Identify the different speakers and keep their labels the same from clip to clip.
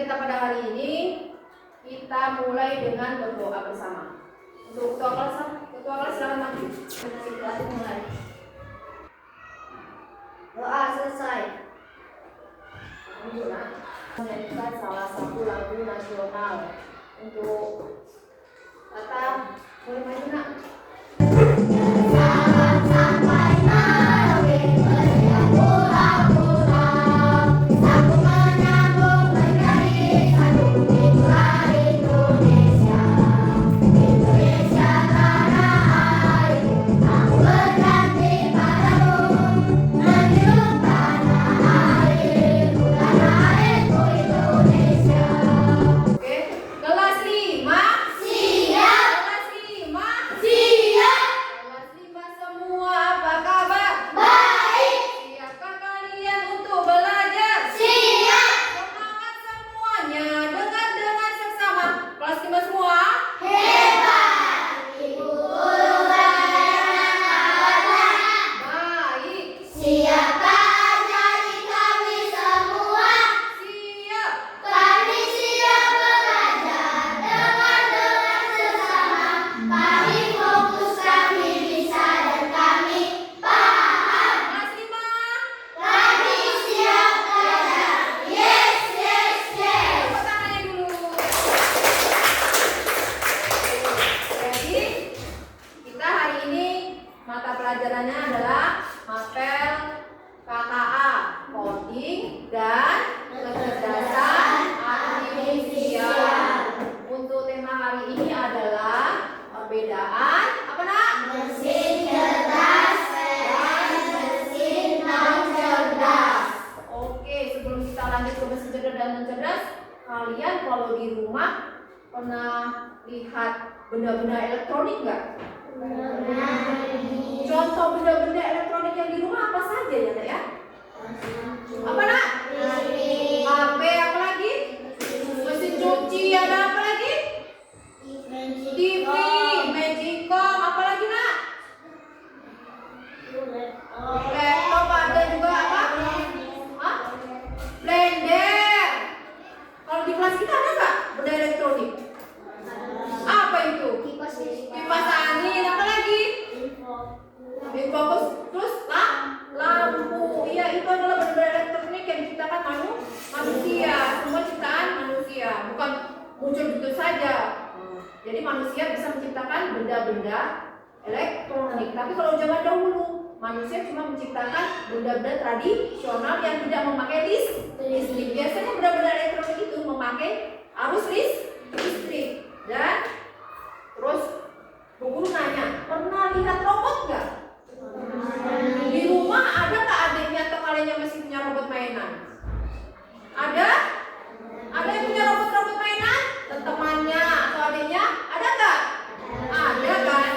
Speaker 1: kita pada hari ini, kita mulai dengan berdoa bersama. Untuk ketua kelas silakan maju. Kita mulai. Doa selesai. Menyanyikan salah satu lagu nasional untuk kata boleh maju nak. Sampai Merauke meriah pulau-pulau, aku menyambung menjadi satu itulah Indonesia. Indonesia tanah airku, aku berjanji padamu, menjunjung tanah airku Indonesia. Oke, kelas 5 siap. Kelas 5 siap. Kelas 5 semua apa kabar? Baik. Siapkah kalian untuk belajar? Siap. Semangat semuanya, dengar seksama. Kelas 5 semua hebat. Ibu guru belajar baik. Siapkah ajari kami semua? Siap. Kami siap belajar, dengar sesama. Kami fokus, kami bisa dan kami paham. Kelas 5 kami siap belajar. Yes, yes, yes. Tepuk tangannya dulu. Jadi kita hari ini mata pelajarannya adalah mapel KKA, coding dan kecerdasan artifisial. Untuk tema hari ini adalah perbedaan apa nak? Mesin cerdas dan mesin non cerdas. Oke, sebelum kita lanjut ke mesin cerdas dan non cerdas, kalian kalau di rumah pernah lihat benda-benda elektronik nggak? Contoh benda-benda elektronik yang di rumah apa saja ya nak ya? Apa nak? HP, apa lagi? Mesin cuci, ada apa lagi? TV, Magicom, apa lagi nak? Laptop ada juga apa? Hah? Blender. Kalau di kelas kita ada nggak benda elektronik? Apa itu? Kipas angin, apa lagi? Infocus, terus lampu. Iya, itu adalah benda elektronik yang diciptakan manusia. Semua ciptaan manusia, bukan muncul begitu saja. Jadi manusia bisa menciptakan benda-benda elektronik. Tapi kalau zaman dahulu, manusia cuma menciptakan benda-benda tradisional yang tidak memakai listrik. Biasanya benda-benda elektronik itu memakai arus listrik. Dan terus Bu Guru nanya, pernah lihat robot nggak? Di rumah ada nggak adiknya atau kalian yang masih punya robot mainan? Ada? Ada yang punya robot mainan? Temannya atau adiknya? Ada nggak? Ada kan?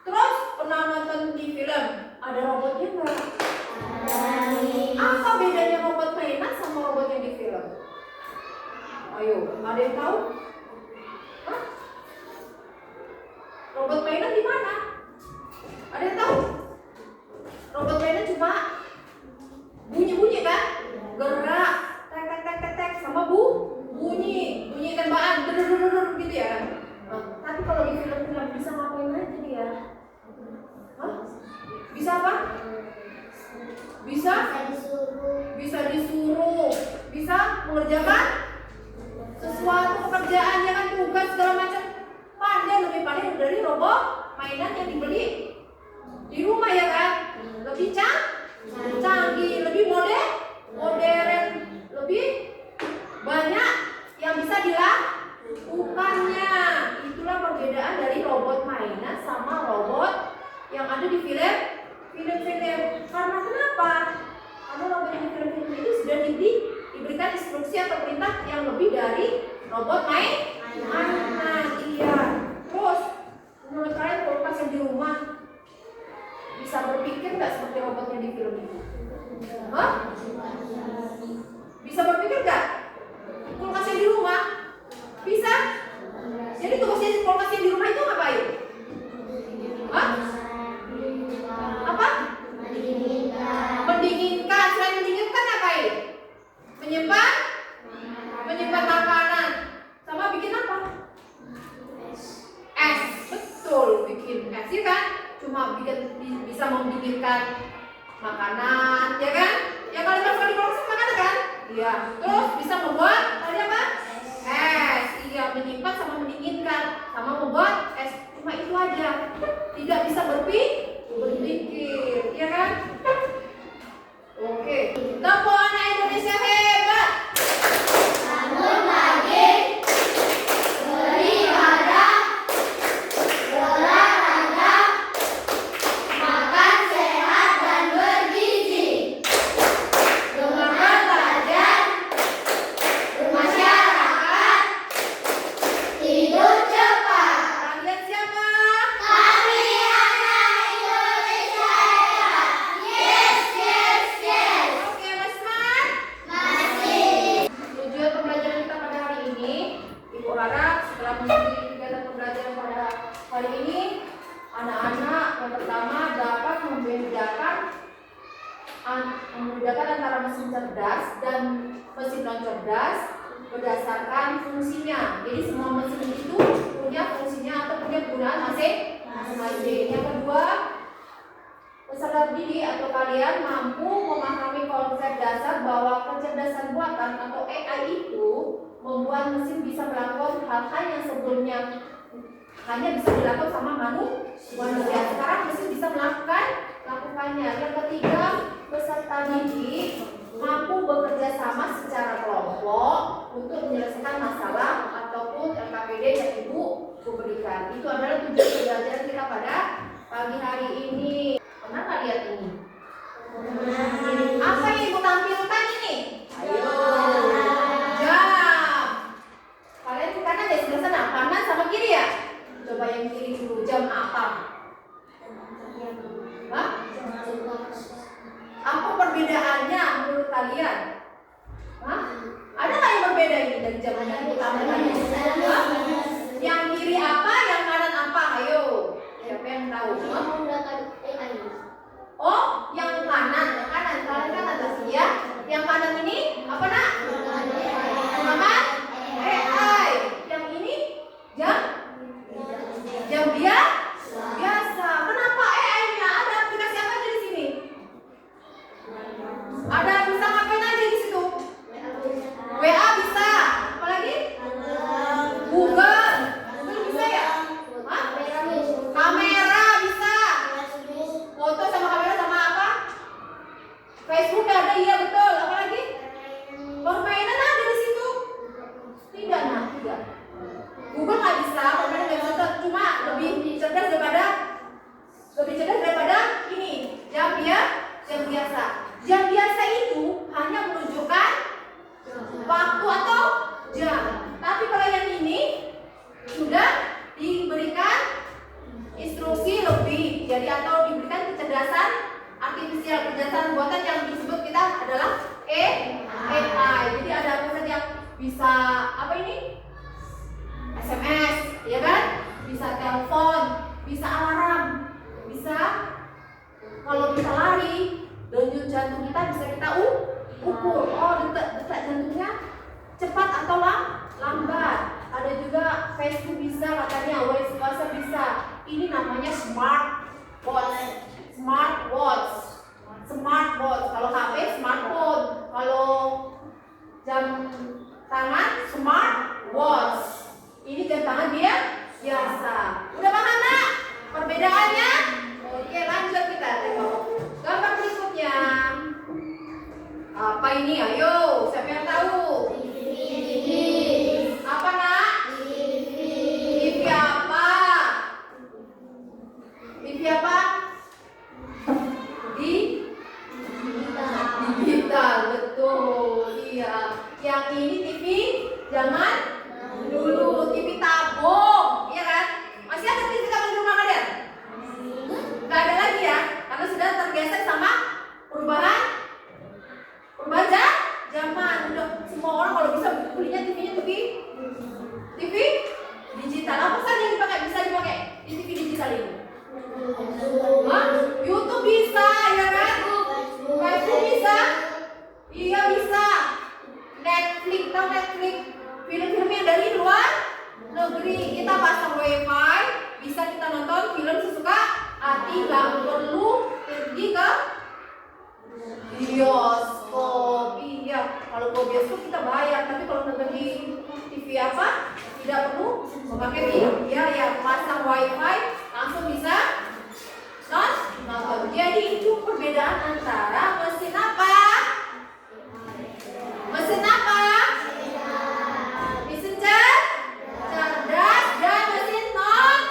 Speaker 1: Terus pernah nonton di film? Ada robotnya nggak? Apa bedanya robot mainan sama robot yang di film? Ayo, ada yang tahu? Hah? Robot mainan di mana? Ada yang tahu? Robot mainan cuma bunyi kan? Gerak, tek sama bunyi tembakan, gitu ya. Tapi kalau di film-film bisa ngapain aja dia? Hah? Bisa apa? Bisa disuruh, bisa mengerjakan sesuatu pekerjaan, ya kan, tugas segala macam. Lebih pandai dari robot mainan yang dibeli di rumah ya kan, lebih canggih, lebih modern, lebih banyak yang bisa dilakukannya. Itulah perbedaan dari robot mainan sama robot yang ada di film. Karena kenapa? Karena robot yang di film itu sudah diberikan instruksi atau perintah yang lebih dari robot mainan. Iya. Terus menurut kalian kulkas yang di rumah bisa berpikir nggak seperti robotnya di film itu? Hah? Bisa berpikir nggak? Kulkas yang di rumah bisa? Jadi tugasnya kulkas yang di rumah itu ngapain? Hah? Apa? Mendinginkan. Selain mendinginkan ngapain? Menyimpan menyimpan makanan, sama bikin apa? Es. Betul, bikin es, ya kan? Cuma bisa membikinkan makanan, ya kan? Ya kalau masuk di kulkas makanan kan? Iya. Terus bisa membuat tadi apa? Es. Iya, menyimpan sama mendinginkan, sama membuat es. Cuma itu aja. Tidak bisa berpikir, ya kan? Oke. Tepuk anak Indonesia hebat.
Speaker 2: Bangun pagi, beribadah, berolahraga, makan sehat dan bergizi, mengembangkan pelajar, bermasyarakat, tidur cepat.
Speaker 1: Kalian siapa?
Speaker 2: Kami anak Indonesia hebat. Yes, yes, yes.
Speaker 1: Oke, Mas Smart.
Speaker 2: Masih.
Speaker 1: Tujuan pembelajaran kita pada hari ini, Ibu harap setelah mengikuti kegiatan pembelajaran pada hari ini, anak-anak yang pertama dapat membedakan antara mesin cerdas dan mesin non cerdas berdasarkan fungsinya. Jadi semua mesin itu punya fungsinya atau punya kegunaan masing-masing. Yang kedua, peserta didik atau kalian mampu memahami konsep dasar bahwa kecerdasan buatan atau AI itu membuat mesin bisa melakukan hal-hal yang sebelumnya hanya bisa dilakukan sama manusia. Sekarang mesin bisa melakukannya. Yang ketiga, peserta didik mampu bekerja sama secara kelompok untuk menyelesaikan masalah ataupun LKPD yang Ibu berikan. Itu adalah tujuan pembelajaran kita pada pagi hari ini. Pernah nggak lihat ini? Apa yang Ibu tampilkan ini? Ayo, jam. Kalian ke kanan ya, sebelah sana. Kanan sama kiri ya? Coba yang kiri dulu. Jam apa? Hah? Apa perbedaannya menurut kalian? Hah? Ada nggak yang berbeda ini dari jam yang Ibu tampilkan? Hah? Yang kiri apa? Yang kanan apa? Ayo. Siapa yang tahu? Hah? Oh, yang kanan. Kalian kanan pasti ya. Yang kanan ini apa nak? Menggunakan AI. Yang ini jam biasa. Kenapa AI-nya? Ada aplikasi apa aja di sini? Ada bisa ngapain aja di situ? WA bisa. Apalagi? Google bisa ya? Hah? Kamera bisa. Foto sama kamera sama apa? Facebook ada, iya betul. Apalagi? Permainan ada di situ? Tidak, nah, tidak. Google nggak bisa, permainan nggak bisa. Cuma lebih cerdas daripada ini. Jam biasa. Jam biasa itu hanya menunjukkan waktu atau jam. Tapi kalau yang ini sudah diberikan instruksi lebih, jadi atau diberikan kecerdasan artifisial, kecerdasan buatan yang disebut kita adalah AI. Jadi ada apa saja yang bisa apa ini? SMS, ya kan? Bisa telepon, bisa alarm, bisa kalau kita lari, denyut jantung kita bisa kita ukur. Oh, detak jantungnya cepat atau lambat. Ada juga Facebook bisa, katanya WhatsApp bisa. Ini namanya smartwatch. Kalau HP smartphone, kalau jam tangan smartwatch. Ini jam tangan biasa. Udah paham nak perbedaannya? Oke, lanjut kita tengok gambar berikutnya. Apa ini? Ayo, siapa yang tahu? Apa nak? TV apa? TV apa? Digital, betul. Iya. Yang ini TV zaman dulu, TV tabung, iya kan? Masih ada TV tabung di rumah kalian? Nggak ada lagi ya, karena sudah tergeser sama perubahan zaman. Udah semua orang kalau bisa belinya TV-nya TV digital. Apa saja yang bisa dipakai di TV digital ini? YouTube bisa, ya kan? Facebook bisa? Iya bisa. Netflix, tahu Netflix? film-film yang dari luar negeri. Kita pasang wifi, bisa kita nonton film sesuka hati, nggak perlu pergi ke bioskop. Iya, kalau ke bioskop kita bayar, tapi kalau nonton di TV apa tidak perlu memakai TV. Ya, pasang wifi langsung bisa nonton. Jadi itu perbedaan antara mesin apa? Mesin apa? Mesin cerdas dan mesin non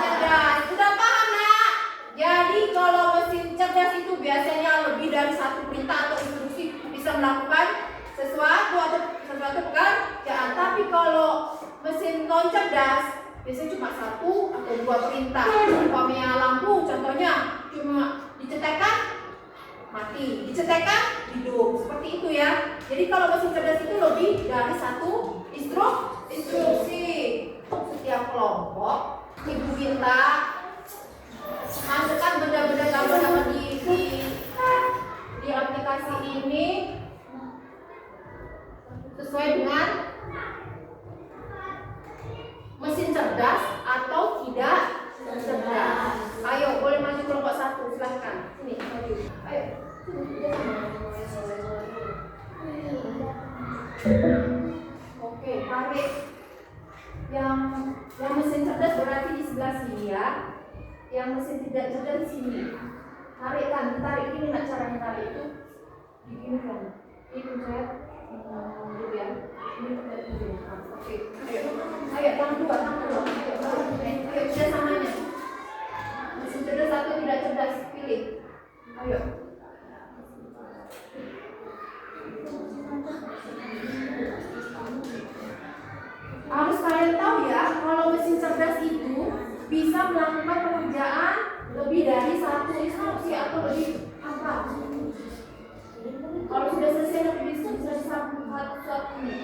Speaker 1: cerdas. Sudah paham nak? Jadi kalau mesin cerdas itu biasanya lebih dari satu perintah atau instruksi bisa melakukan sesuatu pekerjaan. Tapi kalau mesin non cerdas biasanya cuma satu atau dua perintah. Umpamanya lampu, contohnya cuma dicetekkan mati, dicetekkan hidup, seperti itu ya. Jadi kalau mesin cerdas itu lebih dari satu instruksi. Setiap kelompok ibu minta masukkan benda-benda gambar di aplikasi ini sesuai dengan mesin cerdas atau tidak cerdas. Ayo, boleh maju kelompok 1, silahkan. Sini, maju. Ayo. Oke, tarik. Yang mesin cerdas berarti di sebelah sini ya. Yang mesin tidak cerdas di sini. Tarik kan, ditarik. Ini nak caranya tarik itu. Begini kan. Ini pencet. Gitu ya. Ini pencet begini. Oke. Ayo, tangan dua. Ayo, sudah samanya. Mesin cerdas atau tidak cerdas, pilih. Ayo. Harus kalian tahu ya, kalau mesin cerdas itu bisa melakukan pekerjaan lebih dari satu instruksi atau lebih apa? Kalau sudah selesai lebih bisa satu ini.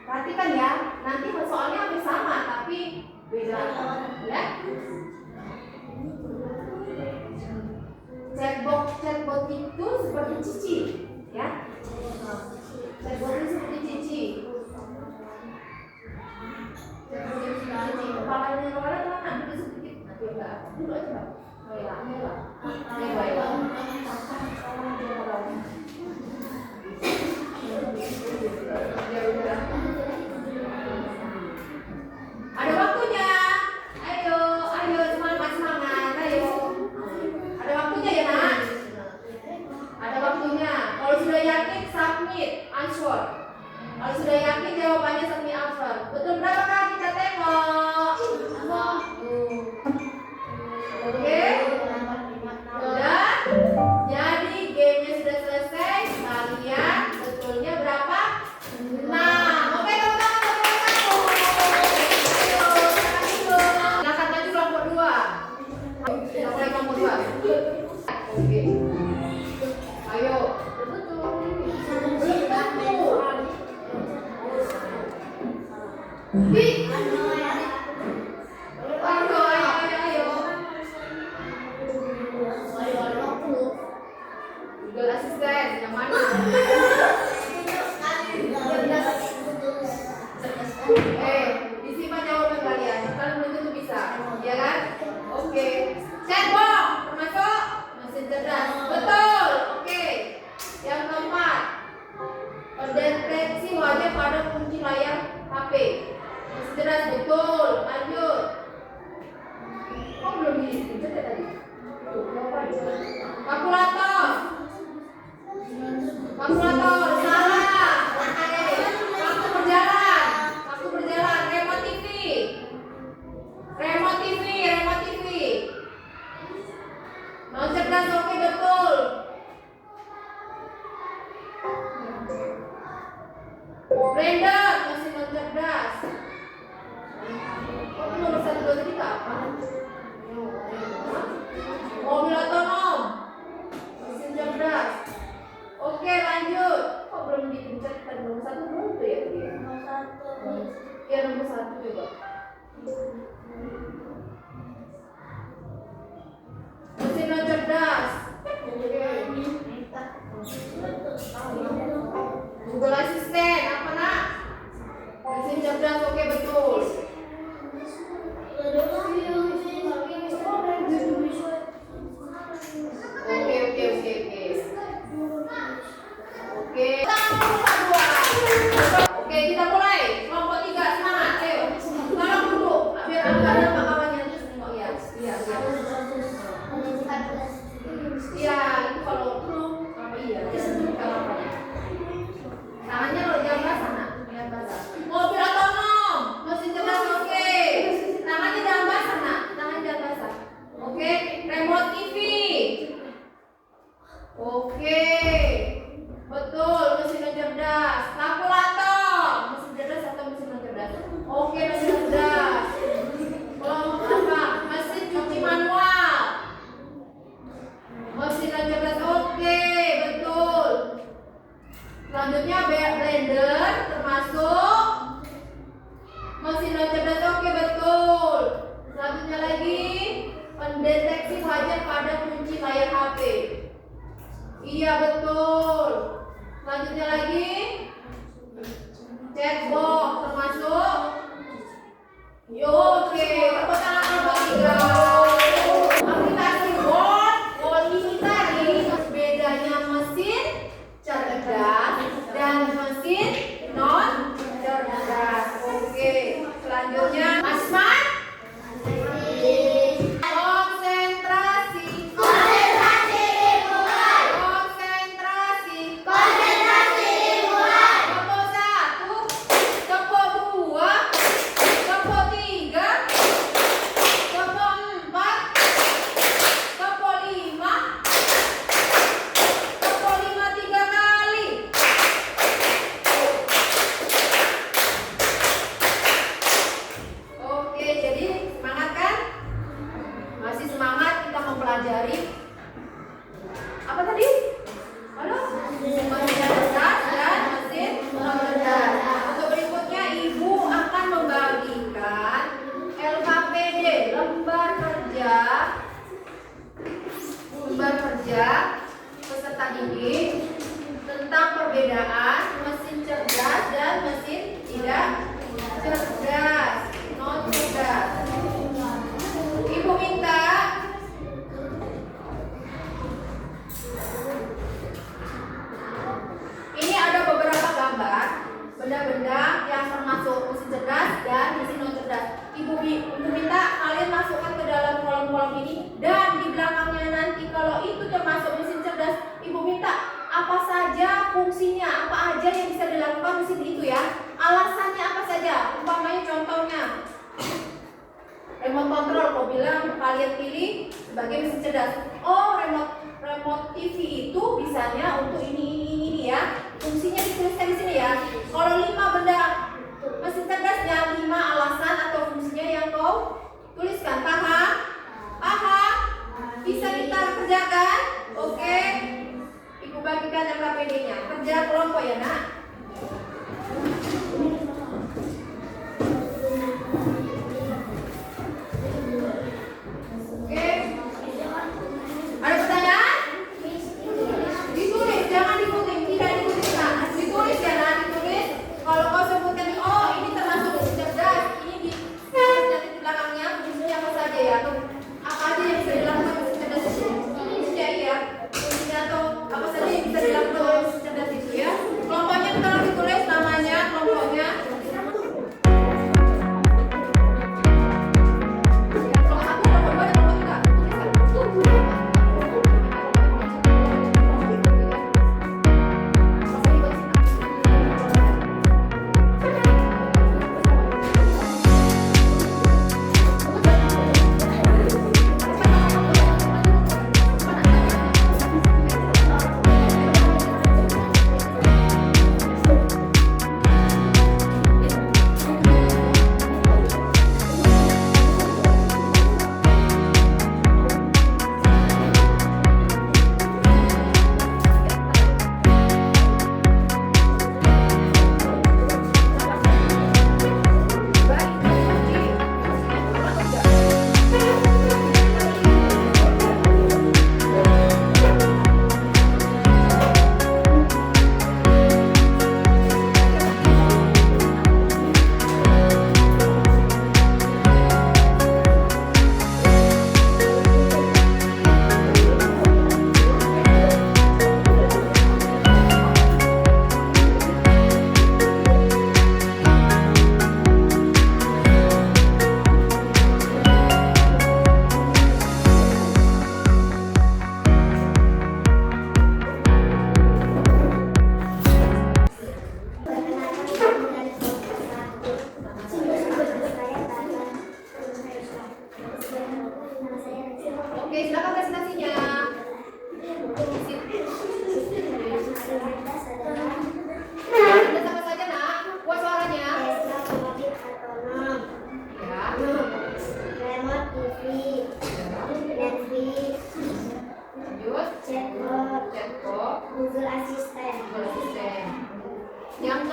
Speaker 1: Perhatikan ya, nanti soalnya hampir sama tapi beda ya. Chatbot itu seperti Cici ya. Chatbot itu seperti Cici. Kepalanya Lola mana? Dulu sedikit. Dulu aja. Mela. Ada waktunya. Ayo semangat. Ayo. Ada waktunya ya nak. Ada waktunya. Kalau sudah yakin submit answer. Kalau sudah yakin jawabannya submit answer. Betul berapakah kita tengok? Oke. Sudah. Jadi gamenya sudah selesai. Kalian betulnya berapa? 6. Oke teman-teman. Silakan maju kelompok 2. Kita mulai kelompok 2. Oke. Ayo. Google Assistant yang mana? Disimak jawaban kalian. Kalian belum tentu bisa, ya kan? Oke. Chatbot termasuk mesin cerdas. Betul. Oke. Yang keempat, pendeteksi wajah pada kunci layar HP. Mesin cerdas betul. Lanjut. Kok belum dicetak tadi? Kalkulator salah. Waktu berjalan. Remote TV. Non cerdas oke betul. Blender masih non cerdas. Satu coba. Mesin non cerdas. Google Assistant apa nak? Mesin cerdas, oke betul. Oke. Oke, kita mulai. Kelompok 3 semangat. Ayo. Tolong dulu. Biar ada kawannya terus semua ya. Iya. Iya, itu kalau apa iya? Kalau apa? Tangannya kalau jangan basah nak, jangan basah. Mobil otonom, mesin cerdas oke. Tangannya jangan basah nak, tangannya jangan basah. Oke, remote TV. Oke, betul, mesin non cerdas. Kalkulator, mesin cerdas atau mesin non cerdas? Oke, mesin cerdas. Kelompok apa? Mesin cuci manual. Mesin non cerdas oke, betul. Selanjutnya blender termasuk mesin non cerdas oke betul. Selanjutnya lagi pendeteksi wajah pada kunci layar HP. Iya betul. Selanjutnya lagi chatbox termasuk. Oke, tepuk tangan kelompok 3. Aplikasi Word, ini tadi bedanya mesin cerdas dan mesin non cerdas. Oke, selanjutnya Asman. Konsentrasi.
Speaker 2: Konsentrasi dimulai.
Speaker 1: Konsentrasi.
Speaker 2: Konsentrasi dimulai.
Speaker 1: Kelompok 1, kelompok 2, kelompok 3, kelompok 4, kelompok 5, kelompok 5 3 kali. Oke, jadi semangat kan? Masih semangat kita mempelajari apa tadi? Halo? Mesin cerdas dan mesin non cerdas. Untuk berikutnya Ibu akan membagikan LKPD, lembar kerja peserta didik tentang perbedaan mesin cerdas dan mesin tidak cerdas, non cerdas. Ibu minta ini ada beberapa gambar benda-benda yang termasuk mesin cerdas dan mesin non cerdas. Ibu minta kalian masukkan ke dalam kolom-kolom ini, dan di belakangnya nanti kalau itu termasuk mesin cerdas, Ibu minta apa saja fungsinya, apa aja yang bisa dilakukan mesin itu ya. Alasannya apa saja? Umpamanya contohnya remote control, kau bilang kalian pilih sebagai mesin cerdas. Oh, remote TV itu bisanya untuk ini ya. Fungsinya dituliskan di sini ya. Kalau 5 benda mesin cerdasnya, 5 alasan atau fungsinya yang kau tuliskan. Paham? Paham? Bisa kita kerjakan? Oke. Ibu bagikan LKPD-nya. Kerja kelompok ya nak. Oke. Ada pertanyaan? Ditulis, jangan diputing, tidak ditulis nak. Ditulis ya nak, ditulis. Kalau kau sebutkan, oh ini termasuk mesin cerdas, ini di belakangnya fungsinya apa saja ya, atau apa aja yang bisa dilakukan mesin cerdas itu. Fungsinya iya, fungsinya atau apa saja yang bisa dilakukan oleh mesin cerdas itu ya. Kelompoknya tolong ditulis namanya kelompoknya.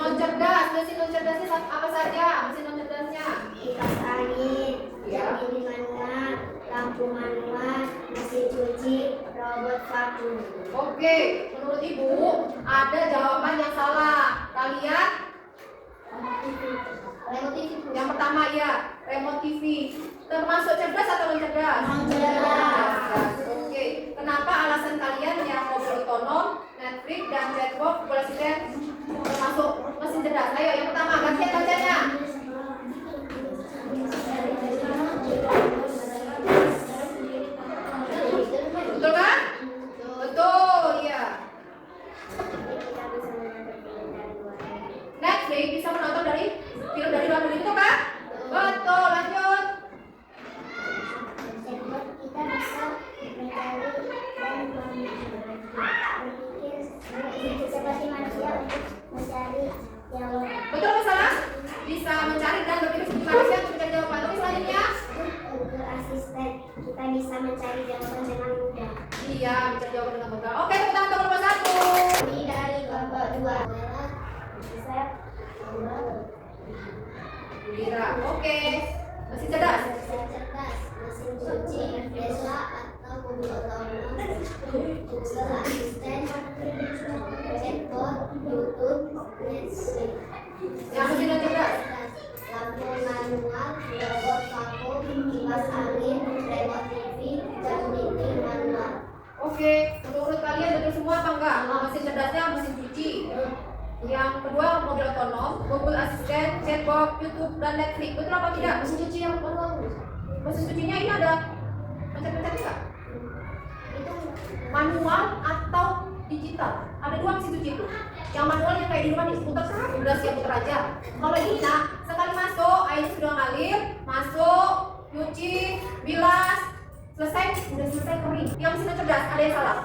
Speaker 1: non cerdas. Mesin non cerdasnya apa saja? Mesin non cerdasnya.
Speaker 2: Kipas angin, jam dinding manual, lampu manual, mesin cuci, robot vakum.
Speaker 1: Oke, menurut Ibu ada jawaban yang salah. Kalian
Speaker 2: Remote TV.
Speaker 1: yang pertama ya, remote TV. Termasuk cerdas atau non cerdas?
Speaker 2: Non cerdas.
Speaker 1: Oke, kenapa alasan kalian yang mobil otonom, Netflix dan chatbot asisten termasuk mesin cerdas? Ayo, yang pertama gantian bacanya. Betul kan? Betul, ya. Netflix bisa menonton dari film dari luar negeri itu kan? Betul, lanjut.
Speaker 2: Chatbot kita bisa mencari dan berpikir seperti manusia untuk mencari jawaban.
Speaker 1: Betul apa salah? Bisa mencari dan berpikir seperti manusia untuk mencari jawaban. Oke, selanjutnya.
Speaker 2: Google Asisten kita bisa mencari jawaban dengan mudah.
Speaker 1: Iya, mencari jawaban dengan mudah. Oke, tepuk tangan untuk nomor 1.
Speaker 2: Ini dari kelompok 2. Bisa
Speaker 1: Gembira. Oke. Mesin cerdas.
Speaker 2: mesin cerdas, mesin cuci, Tesla atau mobil otonom, Google Asisten, chatbot, YouTube, Netflix.
Speaker 1: Yang mesin non cerdas.
Speaker 2: Lampu manual, robot vakum, kipas angin, remote TV, jam dinding manual.
Speaker 1: Oke, menurut kalian betul semua apa enggak? Mesin cerdasnya mesin cuci. Yang kedua mobil otonom, Google Assistant, chatbot, YouTube dan Netflix. Betul apa tidak?
Speaker 2: Mesin cuci yang manual.
Speaker 1: Mesin cucinya ini ada pencet-pencet enggak?
Speaker 2: Itu
Speaker 1: Manual atau digital? Ada dua mesin cuci itu. Yang manual yang kayak di rumah diputar udah siap putar aja. Kalau ini nak, sekali masuk airnya sudah ngalir, masuk, cuci, bilas, selesai, udah selesai kering. Yang mesin cerdas ada yang salah.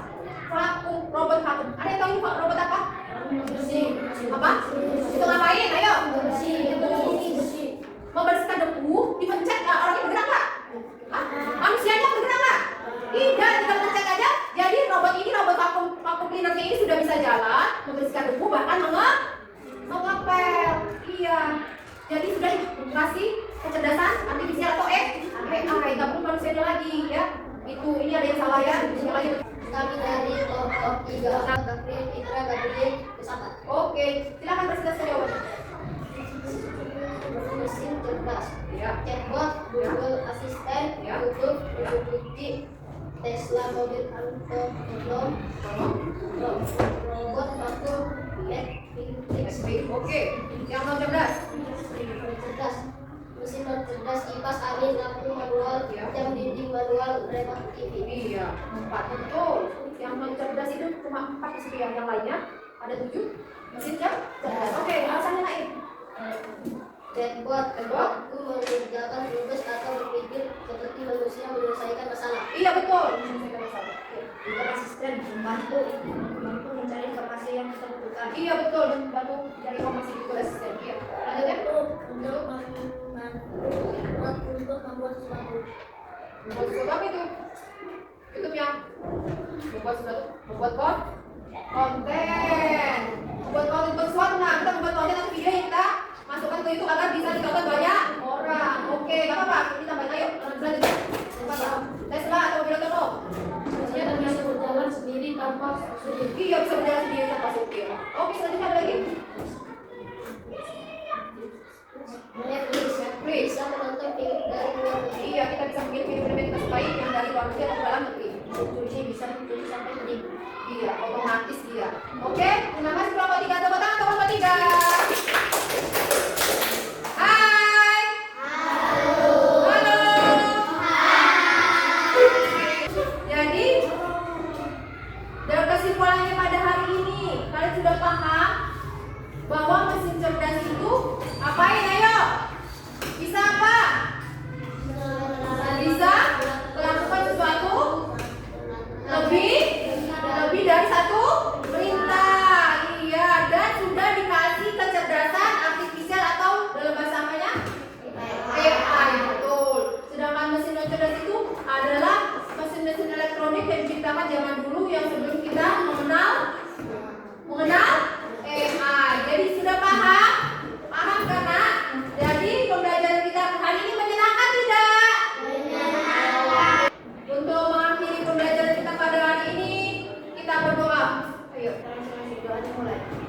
Speaker 1: Vakum, robot vakum. Ada yang tahu ini Pak, robot apa? Apa? Itu ngapain? Ayo. Membersihkan debu, dipencet orangnya bergerak nggak? Hah? Manusianya bergerak nggak? Tidak, tinggal pencet aja. Jadi robot ini, robot vakum cleanernya ini sudah bisa jalan, membersihkan debu, bahkan mengepel. Iya. Jadi sudah dikasih kecerdasan artifisial atau AI, nggak perlu manusianya lagi ya. Itu ini ada yang salah ya. Yang lagi.
Speaker 2: kami dari kelompok 3. Gabriel, Fitra, Gabriel, Bersama.
Speaker 1: Oke, silakan presentasi jawabannya.
Speaker 2: Mesin cerdas,
Speaker 1: Ya.
Speaker 2: chatbot, Google Asisten,
Speaker 1: Ya.
Speaker 2: YouTube, cuci, Tesla mobil otonom, robot vakum, Netflix.
Speaker 1: Oke, yang non cerdas.
Speaker 2: Cerdas, mesin non cerdas, kipas angin, lampu manual,
Speaker 1: Ya.
Speaker 2: jam dinding manual, remote TV.
Speaker 1: Iya, 4 betul. Yang non cerdas itu cuma 4 di situ, yang lainnya ada 7. Mesin cerdas. Oke, alasannya naik.
Speaker 2: Chatbot, waktu mengerjakan tugas atau berpikir seperti manusia menyelesaikan masalah.
Speaker 1: Iya betul.
Speaker 2: Google Asisten membantu mencari informasi yang kita butuhkan.
Speaker 1: Iya betul, membantu dari informasi Google Assistant. Iya. Lanjutnya.
Speaker 2: Untuk membuat sesuatu.
Speaker 1: Membuat sesuatu apa itu? YouTube yang membuat sesuatu, membuat konten. Membuat konten sesuatu. Nah, kita membuat konten atau video yang kita masukkan ke YouTube agar bisa ditonton banyak orang. Oke, nggak apa-apa. Kita tambahin ayo. Selanjutnya. Tesla atau mobil otonom.
Speaker 2: Maksudnya bisa berjalan sendiri tanpa supir.
Speaker 1: Iya, bisa berjalan sendiri tanpa supir. Oke, selanjutnya ada lagi.
Speaker 2: Netflix bisa menonton film dari luar negeri.
Speaker 1: Iya, kita bisa bikin film-film yang kita sukai yang dari luar negeri atau dalam negeri.
Speaker 2: Cuci bisa mencuci sampai kering.
Speaker 1: Iya, otomatis dia. Oke, terima kasih kelompok 3. Tepuk tangan kelompok 3. Hai. mulai.